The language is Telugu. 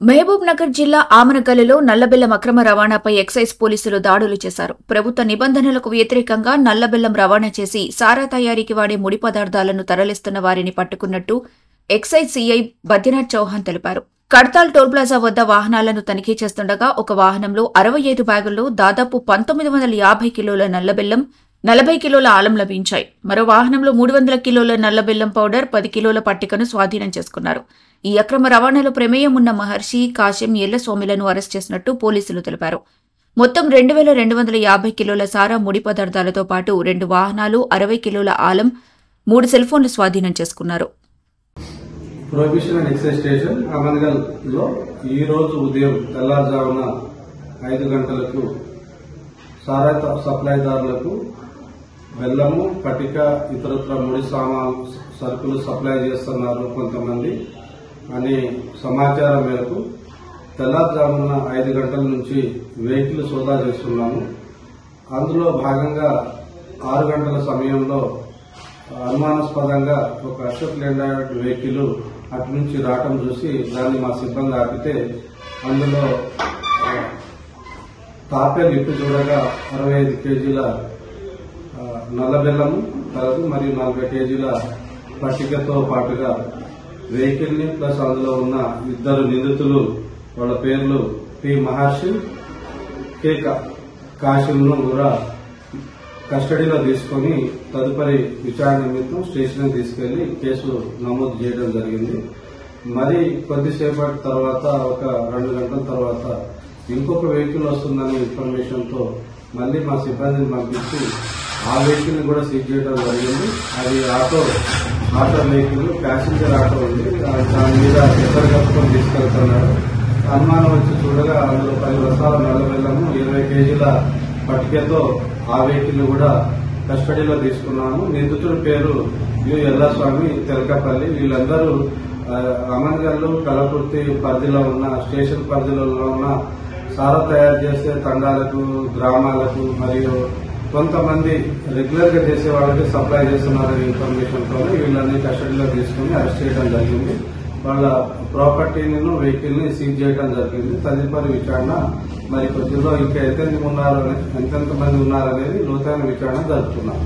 మహబూబ్ నగర్ జిల్లా ఆమనగల్లులో నల్లబెల్లం అక్రమ రవాణాపై ఎక్సైజ్ పోలీసులు దాడులు చేశారు. ప్రభుత్వ నిబంధనలకు వ్యతిరేకంగా నల్లబెల్లం రవాణా చేసి సారా తయారీకి వాడే ముడి పదార్థాలను తరలిస్తున్న వారిని పట్టుకున్నట్టు ఎక్సైజ్ సీఐ బద్రీనాథ్ చౌహాన్ తెలిపారు. కడ్తాల్ టోల్ ప్లాజా వద్ద వాహనాలను తనిఖీ చేస్తుండగా ఒక వాహనంలో 65 బ్యాగుల్లో దాదాపు 1950 కిలోల నల్లబెల్లం, 40 కిలోల ఆలం లభించాయి. మరో వాహనంలో 300 కిలోల నల్లబెల్లం పౌడర్, 10 కిలోల పట్టికను స్వాధీనం చేసుకున్నారు. ఈ అక్రమ రవాణాలో ప్రమేయం ఉన్న మహర్షి, కాశీం, ఎల్లస్వామిలను అరెస్ట్ చేసినట్టు పోలీసులు తెలిపారు. మొత్తం 2250 కిలోల సారా ముడి పదార్థాలతో పాటు 2 వాహనాలు, 60 కిలోల ఆలం, 3 సెల్ ఫోన్లు స్వాధీనం చేసుకున్నారు. Prohibition and excise station Amangal లో ఈ రోజు ఉదయం తెల్లారుజామున 5 గంటలకు సారా సప్లైదారులకు బెల్లము, పటిక, ఇతరత్ర ముడి సరుకులు సప్లై చేస్తున్నారు కొంతమంది అనే సమాచారం మేరకు తెల్లారుజామున 5 గంటల నుంచి వెహికల్ సోదా చేస్తున్నాము. అందులో భాగంగా 6 గంటల సమయంలో అనుమానాస్పదంగా ఒక అశోక్ లేలాండ్ వెహికల్ అటు నుంచి రావటం చూసి దాన్ని మా సిబ్బంది ఆపితే అందులో తాపే లిప్పి చూడగా 65 కేజీల నల్లబెల్లము కలదు మరియు 40 కేజీల పట్టికతో పాటుగా వెహికల్ ని ప్లస్ అందులో ఉన్న 2 నిందితులు వాళ్ళ పేర్లు పి మహర్షి, కె కాశీంను కూడా కస్టడీలో తీసుకుని తదుపరి విచారణ నిమిత్తం స్టేషన్ తీసుకెళ్లి కేసు నమోదు చేయడం జరిగింది. మరి కొద్దిసేపటి తర్వాత ఒక 2 గంటల తర్వాత ఇంకొక వెహికల్ వస్తుందనే ఇన్ఫర్మేషన్ తో మళ్లీ మా సిబ్బందిని పంపించి ఆ వెహికల్ ని కూడా సీజ్ చేయడం జరిగింది. అది ఆటో వెహికల్, ప్యాసింజర్ ఆటో ఉంది. దాని మీద ఎద్దరు కప్పుకొని తీసుకెళ్తున్నారు. అనుమానం వచ్చి చూడగా అందులో 10 బస్తాల నల్లబెల్లము, 20 కేజీల పట్టికతో ఆ వెహికల్ కూడా కస్టడీలో తీసుకున్నాము. నిందితుడి పేరు యు ఎల్లస్వామి, తెలకపల్లి. వీళ్ళందరూ అమన్గల్లు, కలకుర్తి పరిధిలో ఉన్న స్టేషన్ పరిధిలో ఉన్న సారా తయారు చేసే తండాలకు, గ్రామాలకు మరియు కొంతమంది రెగ్యులర్ గా చేసే వాళ్ళకి సప్లై చేస్తున్నారనే ఇన్ఫర్మేషన్ తో వీళ్ళని కస్టడీలో తీసుకుని అరెస్ట్ చేయడం జరిగింది. వాళ్ళ ప్రాపర్టీని, వెహికల్ ని సీజ్ చేయడం జరిగింది. తదుపరి విచారణ మరి కొద్దిలో ఇంకా ఎంతెంతమంది ఉన్నారనేది లోతైన విచారణ జరుపుతున్నాం.